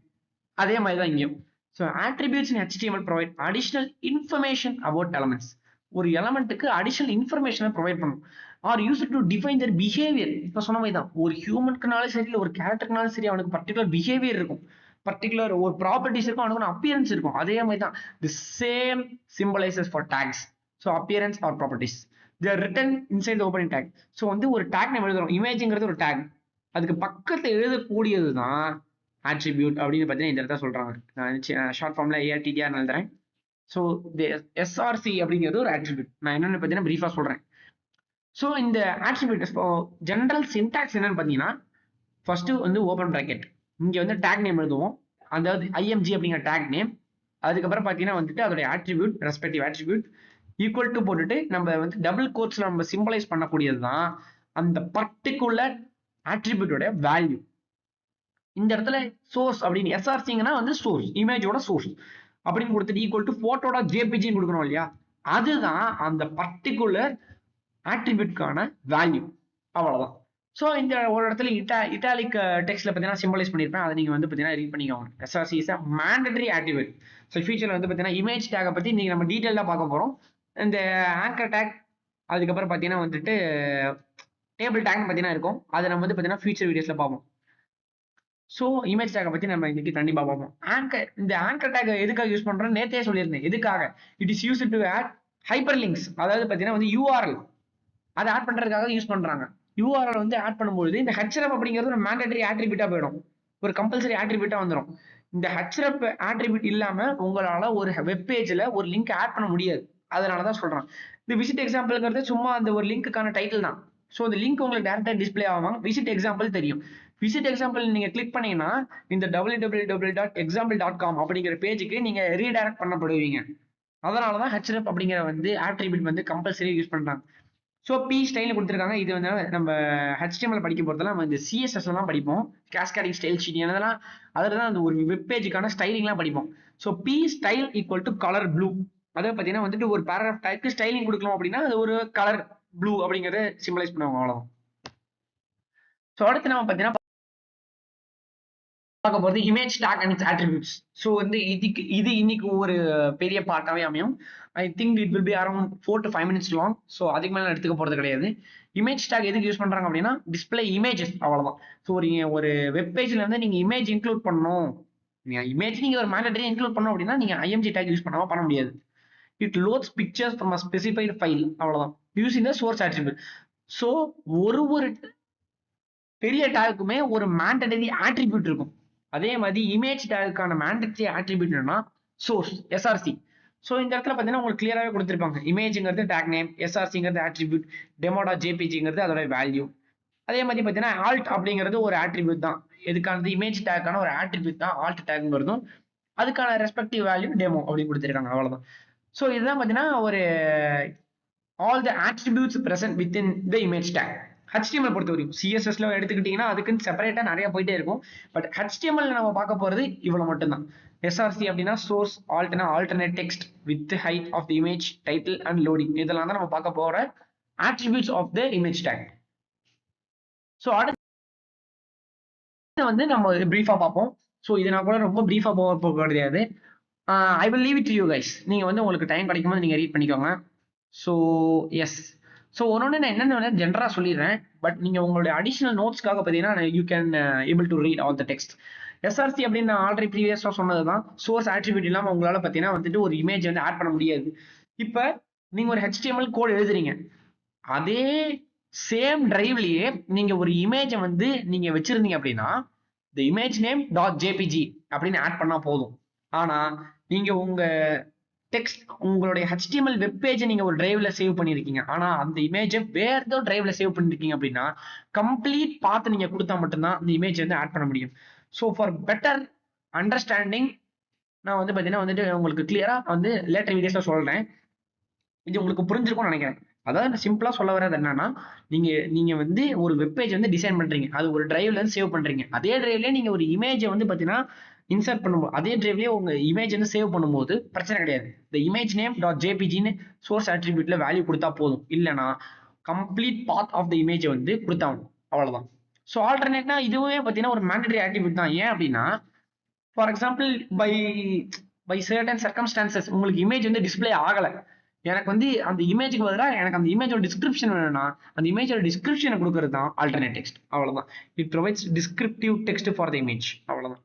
அதே மாதிரி தான் இங்கேயும். So attributes in HTML provide additional information about elements. ஒரு எலமெண்ட்டுக்கு அடிஷனல் இன்ஃபர்மேஷனை ப்ரொவைட் பண்ணும். Are used to define their behaviour. இப்போ சொன்ன மாதிரி தான் ஒரு ஹியூமனுக்குனாலும் சரி இல்லை ஒரு கேரக்டருக்குனாலும் சரி அவனுக்கு பர்டிகுலர் பிஹேவியர் இருக்கும், பர்டிகுலர் ஒரு ப்ராப்பர்ட்டிஸ் இருக்கும், அவனுக்கு அப்பியரன்ஸ் இருக்கும். அதே மாதிரி தான் the same symbolises for tags. So appearance or properties they are written inside the opening tag. ஸோ வந்து ஒரு டேக் நம்ம எழுதுறோம், இமேஜ்ங்கிறது ஒரு டேக், அதுக்கு பக்கத்துல எழுதக்கூடியது தான் attribute அப்படின்னு பார்த்தீங்கன்னா இந்த இடத்த சொல்றாங்க. நான் ஷார்ட் ஃபார்ம்ல ARTTR எழுதுறேன். ஸோ SRC அப்படிங்கிறது ஒரு attribute. நான் என்னன்னு பார்த்தீங்கன்னா பிரீஃபா சொல்றேன். ஸோ இந்த attribute ஜெனரல் சின்டாக்ஸ் என்னன்னு பார்த்தீங்கன்னா ஃபர்ஸ்ட் வந்து ஓப்பன் பிராக்கெட், இங்க வந்து டேக் நேம் எழுதுவோம், அதாவது IMG அப்படிங்கிற டேக் நேம், அதுக்கப்புறம் பார்த்தீங்கன்னா வந்துட்டு அதோடைய attribute respective attribute equal to போட்டுட்டு நம்ம வந்து டபுள் கோட்ஸ்ல நம்ம சிம்பலைஸ் பண்ணக்கூடியது தான் அந்த பர்டிகுலர் attribute வேல்யூ. இந்த இடத்துல சோர்ஸ் அப்படின்னு SRCங்கன்னா வந்து சோர்ஸ், இமேஜோட சோர்ஸ் அப்படின்னு கொடுத்துட்டு ஈக்குவல் டு போட்டோட JPG கொடுக்கணும் இல்லையா, அதுதான் அந்த பர்டிகுலர் ஆட்ரிபியூட்கான வேல்யூ. அவ்வளவுதான். ஸோ இந்த ஒரு இடத்துல இட்டாலிக் டெக்ஸ்ட்ல பார்த்தீங்கன்னா சிம்பலைஸ் பண்ணியிருப்பேன், அதை நீங்க வந்து பார்த்தீங்கன்னா ரீட் பண்ணிக்கோங்க. SRC is a mandatory attribute. So ஃபியூச்சர்ல வந்து பார்த்தீங்கன்னா இமேஜ் டேக்கை பத்தி நீங்க நம்ம டீட்டெயிலாக பார்க்க போறோம். இந்த ஆங்கர் டேக் அதுக்கப்புறம் பார்த்தீங்கன்னா வந்துட்டு டேபிள் டேக் பார்த்தீங்கன்னா இருக்கும். அதை நம்ம வந்து பார்த்தீங்கன்னா ஃபியூச்சர் வீடியோஸ்ல பார்ப்போம். ஸோ இமேஜ் டேக்கை பத்தி நம்ம இன்னைக்கு கண்டிப்பா பார்ப்போம். இந்த ஆங்கர் டேக் எதுக்காக யூஸ் பண்றோம் நேத்தே சொல்லியிருந்தேன். எதுக்காக? It is used to add hyper links. அதாவது பார்த்தீங்கன்னா வந்து யூஆர்எல் அதை ஆட் பண்றதுக்காக யூஸ் பண்றாங்க. யூஆர்எல் வந்து ஆட் பண்ணும்போது இந்த ஹெச்ஆர்எஃப் அப்படிங்கிறது ஒரு மேண்டேட்டரி ஆட்ரிபியூட்டா போயிடும். ஒரு கம்பல்சரி ஆட்ரிபியூட்டா வந்துடும். இந்த ஹெச்ஆர்எஃப் ஆட்ரிபியூட் இல்லாம உங்களால ஒரு வெப் பேஜ்ல ஒரு லிங்க் ஆட் பண்ண முடியாது. அதனாலதான் சொல்றேன். இந்த விசிட் எக்ஸாம்பிள்ங்கிறது சும்மா அந்த ஒரு லிங்க்குக்கான டைட்டில் தான். ஸோ இந்த லிங்க் உங்களுக்கு டேரக்டா டிஸ்பிளே ஆகும். விசிட் எக்ஸாம்பிள் தெரியும். விசிட் எக்ஸாம்பிள் நீங்க கிளிக் பண்ணீங்கன்னா இந்த www.example.com அப்படிங்கிற பேஜுக்கு நீங்க ரீடைரக்ட் பண்ணப்படுவீங்க. அதனாலதான் ஹெச்ஆர்எஃப் அப்படிங்கிற வந்து ஆட்ரிபியூட் வந்து கம்பல்சரி யூஸ் பண்றாங்க. ஸோ பி ஸ்டைல் கொடுத்துருக்காங்க. இது வந்து நம்ம HTML படிக்க போறதெல்லாம் நம்ம இந்த CSS எல்லாம் படிப்போம். கேஸ்கேடிங் ஸ்டைல் ஷீட் அதெல்லாம் அதில் தான் அந்த ஒரு வெப் பேஜுக்கான ஸ்டைலிங்லாம் படிப்போம். So P style equal to colour blue. அதாவது பார்த்தீங்கன்னா வந்துட்டு ஒரு பேராகிராஃப் டைப்க்கு ஸ்டைலிங் கொடுக்கணும் அப்படின்னா அது ஒரு கலர் ப்ளூ அப்படிங்கிறத சிம்பலைஸ் பண்ணுவாங்க. அவ்வளோதான். ஸோ அடுத்து நம்ம பார்த்தீங்கன்னா பார்க்க போகிறது image take and it's attributes. So வந்து இது இன்னைக்கு ஒரு பெரிய பார்ட்டாவே அமையும். I think it will be around 4 to 5 minutes long. So அதுக்கு மேலே எடுத்துக்க போகிறது கிடையாது. இமேஜ் டேக் எதுக்கு யூஸ் பண்றாங்க அப்படின்னா டிஸ்பிளே இமேஜஸ், அவ்வளவுதான். ஸோ ஒரு வெப் பேஜ்ல இருந்து நீங்க இமேஜ் இன்க்ளூட் பண்ணணும், இமேஜ் நீங்க ஒரு மேண்டேட்டரி இன்க்ளூட் பண்ணணும் அப்படின்னா நீங்க IMG டேக் யூஸ் பண்ண முடியாது. It loads pictures from a specified file, அவ்வளவுதான், using the source attribute. So ஒரு பெரிய டேக்குமே ஒரு மேண்டேட்டரி ஆட்ரிபியூட் இருக்கும். அதே மாதிரி இமேஜ் டேக்குக்கான மேண்டேட்டரி ஆட்ரிபியூட் என்னன்னா சோர்ஸ், SRC. ஸோ இந்த இடத்துல பார்த்தீங்கன்னா உங்களுக்கு கிளியராகவே கொடுத்துருப்பாங்க. இமேஜ்ங்கிறது டேக் நேம், SRCங்கிறது ஆட்ரிபியூட், டெமோ.jpgங்கிறது அதோட வேல்யூ. அதே மாதிரி பார்த்தீங்கன்னா ஆல்ட் அப்படிங்கிறது ஒரு ஆட்ரிபியூட் தான். எதுக்கானது இமேஜ் டேக்கான ஒரு ஆட்ரிபியூட் தான் ஆல்ட் டேக்ங்கிறதும். அதுக்கான ரெஸ்பெக்டிவ் வேல்யூ டெமோ அப்படின்னு கொடுத்துருக்காங்க. அவ்வளவுதான். ஸோ இதுதான் பார்த்தீங்கன்னா ஒரு all the attributes present within the image tag. HTML பொறுத்த வரைக்கும் CSSல எடுத்துக்கிட்டீங்கன்னா அதுக்குன்னு செப்பரேட்டா நிறைய போயிட்டே இருக்கும். பட் HTML நம்ம பார்க்க போறது இவ்வளவு மட்டும்தான். SRC அப்படின்னா சோர்ஸ், ஆல்ட்னா alternate text with height of the image, title and loading. இதெல்லாம் தான் நம்ம பார்க்க போற attributes of the image tag. So அடுத்து வந்து நம்ம பிரீஃபா பார்ப்போம். ஸோ இது நான் கூட ரொம்ப பிரீஃபா போக கிடையாது. I will leave it to you guys. நீங்க வந்து உங்களுக்கு டைம் கிடைக்கும் போது நீங்க ரீட் பண்ணிக்கோங்க. So S. ஸோ ஒன்று நான் என்னென்ன ஜென்ரலாக சொல்லிடுறேன். பட் நீங்கள் உங்களுடைய அடிஷனல் நோட்ஸ்க்காக பார்த்தீங்கன்னா you can able to read all the text. SRC அப்படின்னு நான் ஆல்ரெடி ப்ரீவியஸாக சொன்னது தான். சோர்ஸ் ஆட்ரிபியூட் இல்லாமல் உங்களால் பார்த்தீங்கன்னா வந்துட்டு ஒரு இமேஜ் வந்து ஆட் பண்ண முடியாது. இப்போ நீங்கள் ஒரு HTML கோட் எழுதுறீங்க, அதே சேம் டிரைவ்லயே நீங்க ஒரு இமேஜை வந்து நீங்க வச்சிருந்தீங்க அப்படின்னா the image name .jpg அப்படின்னு ஆட் பண்ணா போதும். ஆனா நீங்க உங்க டெக்ஸ்ட், உங்களுடைய HTML வெப் பேஜை நீங்க ஒரு டிரைவ்ல சேவ் பண்ணிருக்கீங்க, ஆனா அந்த இமேஜை வேற ஏதோ டிரைவ்ல சேவ் பண்ணிருக்கீங்க அப்படின்னா கம்ப்ளீட் பார்த்து நீங்க கொடுத்தா மட்டும்தான் அந்த இமேஜ் வந்து ஆட் பண்ண முடியும். ஸோ ஃபார் பெட்டர் அண்டர்ஸ்டாண்டிங் நான் வந்து பாத்தீங்கன்னா வந்துட்டு உங்களுக்கு கிளியரா வந்து லேட்டர் வீடியோஸ்ல சொல்றேன். இது உங்களுக்கு புரிஞ்சிருக்கும்னு நினைக்கிறேன். அதாவது சிம்பிளா சொல்ல வர்றது என்னன்னா, நீங்க வந்து ஒரு வெப் பேஜ் வந்து டிசைன் பண்றீங்க, அது ஒரு டிரைவ்ல இருந்து சேவ் பண்றீங்க. அதே டிரைவ்லயே நீங்க ஒரு இமேஜை வந்து பாத்தீங்கன்னா இன்சர்ட் பண்ணும்போது அதே டிரைவ்லயே உங்க இமேஜ் வந்து சேவ் பண்ணும்போது பிரச்சனை கிடையாது. இந்த இமேஜ் நேம் .jpgன்னு சோர்ஸ் அட்ரிபியூட்ல வேல்யூ கொடுத்தா போதும். இல்லைன்னா கம்ப்ளீட் பாத் ஆஃப் த இமேஜை வந்து கொடுத்தாகணும். அவ்வளவுதான். ஸோ ஆல்டர்னேட்னா இதுவே பாத்தீங்கன்னா ஒரு மேண்டேட்டரி ஆட்ரிபியூட் தான். ஏன் அப்படின்னா for example by certain circumstances உங்களுக்கு இமேஜ் வந்து டிஸ்பிளே ஆகலை, எனக்கு வந்து அந்த இமேஜுக்கு பதிலாக எனக்கு அந்த இமேஜோட டிஸ்கிரிப்ஷன் வேணும்னா அந்த இமேஜோட டிஸ்கிரிப்ஷனை கொடுக்கறது தான் ஆல்டர்னேட் டெக்ஸ்ட். அவ்வளவுதான். It provides descriptive text for the image. அவ்வளவுதான்.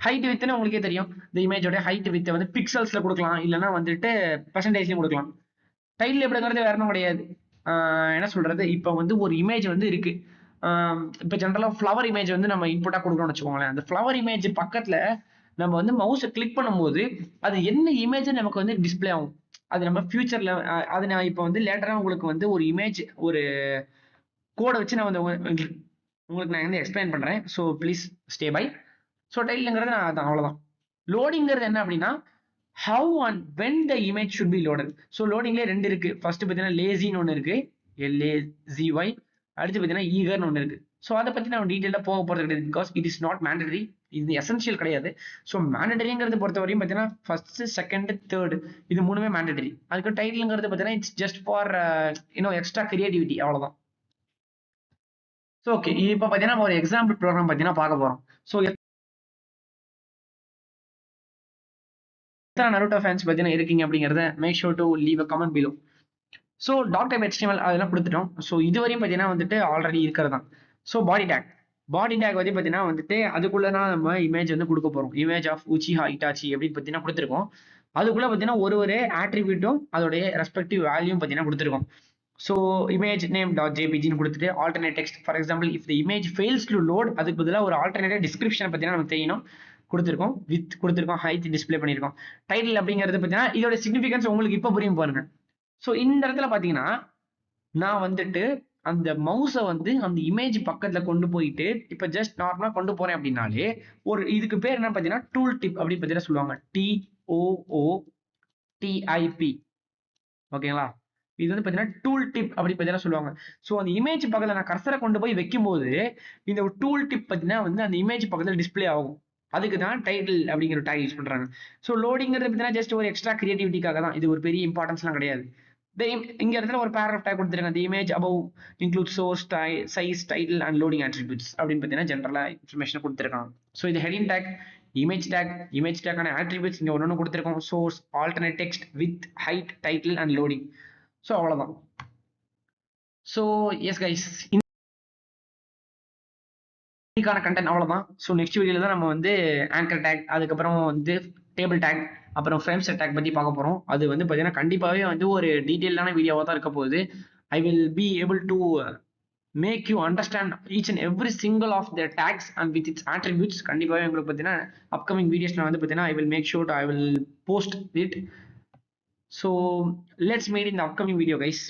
ஹைட் வித்னு உங்களுக்கே தெரியும். இந்த இமேஜோட ஹைட் வித் வந்து பிக்சல்ஸ்ல கொடுக்கலாம், இல்லைன்னா வந்துட்டு பெர்சன்டேஜ்லயும் கொடுக்கலாம். டைட்டில் எப்படிங்கிறது வேற ஒன்றும் கிடையாது. என்ன சொல்றது, இப்போ வந்து ஒரு இமேஜ் வந்து இருக்கு. இப்போ ஜென்ரலாக ஃப்ளவர் இமேஜ் வந்து நம்ம இன்புட்டா கொடுக்கணும்னு வச்சுக்கோங்களேன். அந்த ஃப்ளவர் இமேஜ் பக்கத்துல நம்ம வந்து மவுஸை கிளிக் பண்ணும்போது அது என்ன இமேஜ் நமக்கு வந்து டிஸ்பிளே ஆகும். அது நம்ம ஃபியூச்சர்ல அது நான் இப்போ வந்து லேட்டரா உங்களுக்கு வந்து ஒரு இமேஜ் ஒரு கோடை வச்சு நான் வந்து உங்களுக்கு நான் வந்து எக்ஸ்பிளைன் பண்றேன். So please stay by. So டைட்டில்ங்கிறது நான் அவ்வளவுதான். லோடிங்கிறது என்ன அப்படின்னா how and when the image should be loaded. So லோடிங்லேயே ரெண்டு இருக்கு. ஃபர்ஸ்ட் பார்த்தீங்கன்னா லேசின்னு ஒன்று இருக்கு, LAZY. அடுத்து பார்த்தீங்கன்னா ஈகர்னு ஒன்று இருக்கு. ஸோ அதை பற்றி நம்ம டீட்டெயிலாக போக போகிறது கிடையாது, because it is not mandatory. இது எசென்ஷியல் கிடையாது. ஸோ மேண்டட்டரிங்கிறது பொறுத்த வரையும் பார்த்தீங்கன்னா ஃபர்ஸ்ட், செகண்ட், தேர்ட் இது மூணுமே மேண்டட்டரி. அதுக்கு டைட்டில்ங்கிறது பார்த்தீங்கன்னா it's just for extra creativity, அவ்வளோதான். ஸோ ஓகே, இப்போ பார்த்தீங்கன்னா நம்ம ஒரு எக்ஸாம்பிள் ப்ரோக்ராம் பார்த்தீங்கன்னா பார்க்க போகிறோம். ஸோ எத்தனை நருட்டோ ஃபேன்ஸ் பார்த்தீங்கன்னா இருக்கீங்க அப்படிங்கிறத make sure to leave a comment below. So doc type HTML அதெல்லாம் கொடுத்துட்டோம். ஸோ இதுவரையும் பார்த்தீங்கன்னா வந்துட்டு ஆல்ரெடி இருக்கிறது தான். ஸோ பாடி டேக் வந்து பார்த்தீங்கன்னா வந்துட்டு அதுக்குள்ள தான் நம்ம இமேஜ் வந்து கொடுக்க போறோம். இமேஜ் ஆஃப் உச்சிஹா இட்டாச்சி அப்படின்னு பார்த்தீங்கன்னா கொடுத்துருக்கோம். அதுக்குள்ள பார்த்தீங்கன்னா ஒரு ஆட்ரிபியூட்டும் அதோடைய ரெஸ்பெக்டிவ் வேல்யூம் பார்த்தீங்கன்னா கொடுத்துருக்கோம். ஸோ இமேஜ் நேம் டாட் ஜேபிஜின்னு கொடுத்துட்டு alternate text for example if the image fails to load அதுக்கு பதிலாக ஒரு ஆல்டர்னேட் டிஸ்கிரிப்ஷனை பார்த்தீங்கன்னா நமக்கு தெரியணும் கொடுத்துருக்கோம் கொடுத்துருக்கோம் ஹைட் டிஸ்பிளே பண்ணியிருக்கோம். டைட்டில் அப்படிங்கிறது பார்த்தீங்கன்னா இதோட சிக்னிஃபிகன்ஸ் உங்களுக்கு இப்போ புரியும் பாருங்க. ஸோ இந்த இடத்துல பார்த்தீங்கன்னா நான் வந்துட்டு அந்த மவுஸை வந்து அந்த இமேஜ் பக்கத்துல கொண்டு போயிட்டு இப்போ ஜஸ்ட் நார்மலா கொண்டு போறேன் அப்படின்னாலே ஒரு இதுக்கு பேர் என்ன பார்த்தீங்கன்னா டூல் டிப் அப்படின்னு பார்த்தீங்கன்னா சொல்லுவாங்க. TOOLTIP. ஓகேங்களா? இது வந்து பார்த்தீங்கன்னா டூல் டிப் அப்படி பார்த்தீங்கன்னா சொல்லுவாங்க. ஸோ அந்த இமேஜ் பக்கத்தில் நான் கர்சரை கொண்டு போய் வைக்கும்போது இந்த ஒரு டூல் டிப் பார்த்தீங்கன்னா வந்து அந்த இமேஜ் பக்கத்தில் டிஸ்பிளே ஆகும். அதுக்கு தான் டைட்டில் அப்படிங்கிற டேக் யூஸ் பண்றாங்க. ஸோ லோடிங்கிறது பார்த்தீங்கன்னா ஜஸ்ட் ஒரு எக்ஸ்ட்ரா கிரியேட்டிவிட்டிக்காக தான். இது ஒரு பெரிய இம்பார்ட்டன்ஸ்லாம் கிடையாது. இங்க இடத்துல ஒரு பேராகிராஃப் டேக் கொடுத்துருங்க. The image above include source size title and loading attributes அப்படின்னு பார்த்தீங்கன்னா ஜென்ரலா இன்ஃபர்மேஷன் கொடுத்துருக்காங்க. ஸோ இது ஹெடிங் டேக் இமேஜ் டேக்கான அட்ரிபியூட்ஸ் இங்க ஒன்று கொடுத்துருக்கோம். Source alternate text with height title and loading. So அவ்வளோதான். ஸோ எஸ் கைஸ் இன்னைக்கான கண்டென்ட் அவ்வளோதான். ஸோ நெக்ஸ்ட் வீடியோவில் தான் நம்ம வந்து ஆங்கர் டேக் அதுக்கப்புறம் வந்து டேபிள் டேக் அப்புறம் ஃப்ரேம் செட் டேக் பற்றி பார்க்க போகிறோம். அது வந்து பார்த்தீங்கன்னா கண்டிப்பாகவே வந்து ஒரு டீட்டெயிலான வீடியோவாக தான் இருக்க போகுது. I will be able to make you understand each and every single of the tags and with its attributes. கண்டிப்பாகவே உங்களுக்கு பார்த்தீங்கன்னா அப்கமிங் வீடியோஸில் வந்து பார்த்தீங்கன்னா I will make sure I will post it. So let's meet in the upcoming video guys.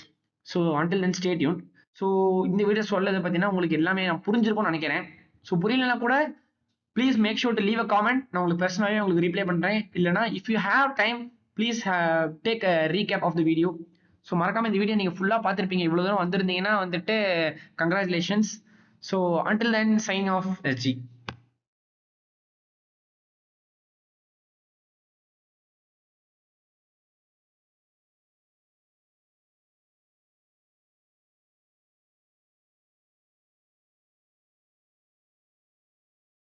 So until then stay tune. So இந்த video சொல்லது பார்த்தீங்கன்னா உங்களுக்கு எல்லாமே நான் புரிஞ்சிருக்கும்னு நினைக்கிறேன். ஸோ புரியலனா கூட please make sure to leave a comment. நான் உங்களுக்கு பர்சனலாகவே உங்களுக்கு ரிப்ளை பண்ணுறேன். இல்லைனா if you have time please take a recap of the video. So மறக்காம இந்த வீடியோ நீங்கள் ஃபுல்லாக பார்த்துருப்பீங்க. இவ்வளோ தூரம் வந்திருந்தீங்கன்னா வந்துட்டு congratulations. So until then sign off SG.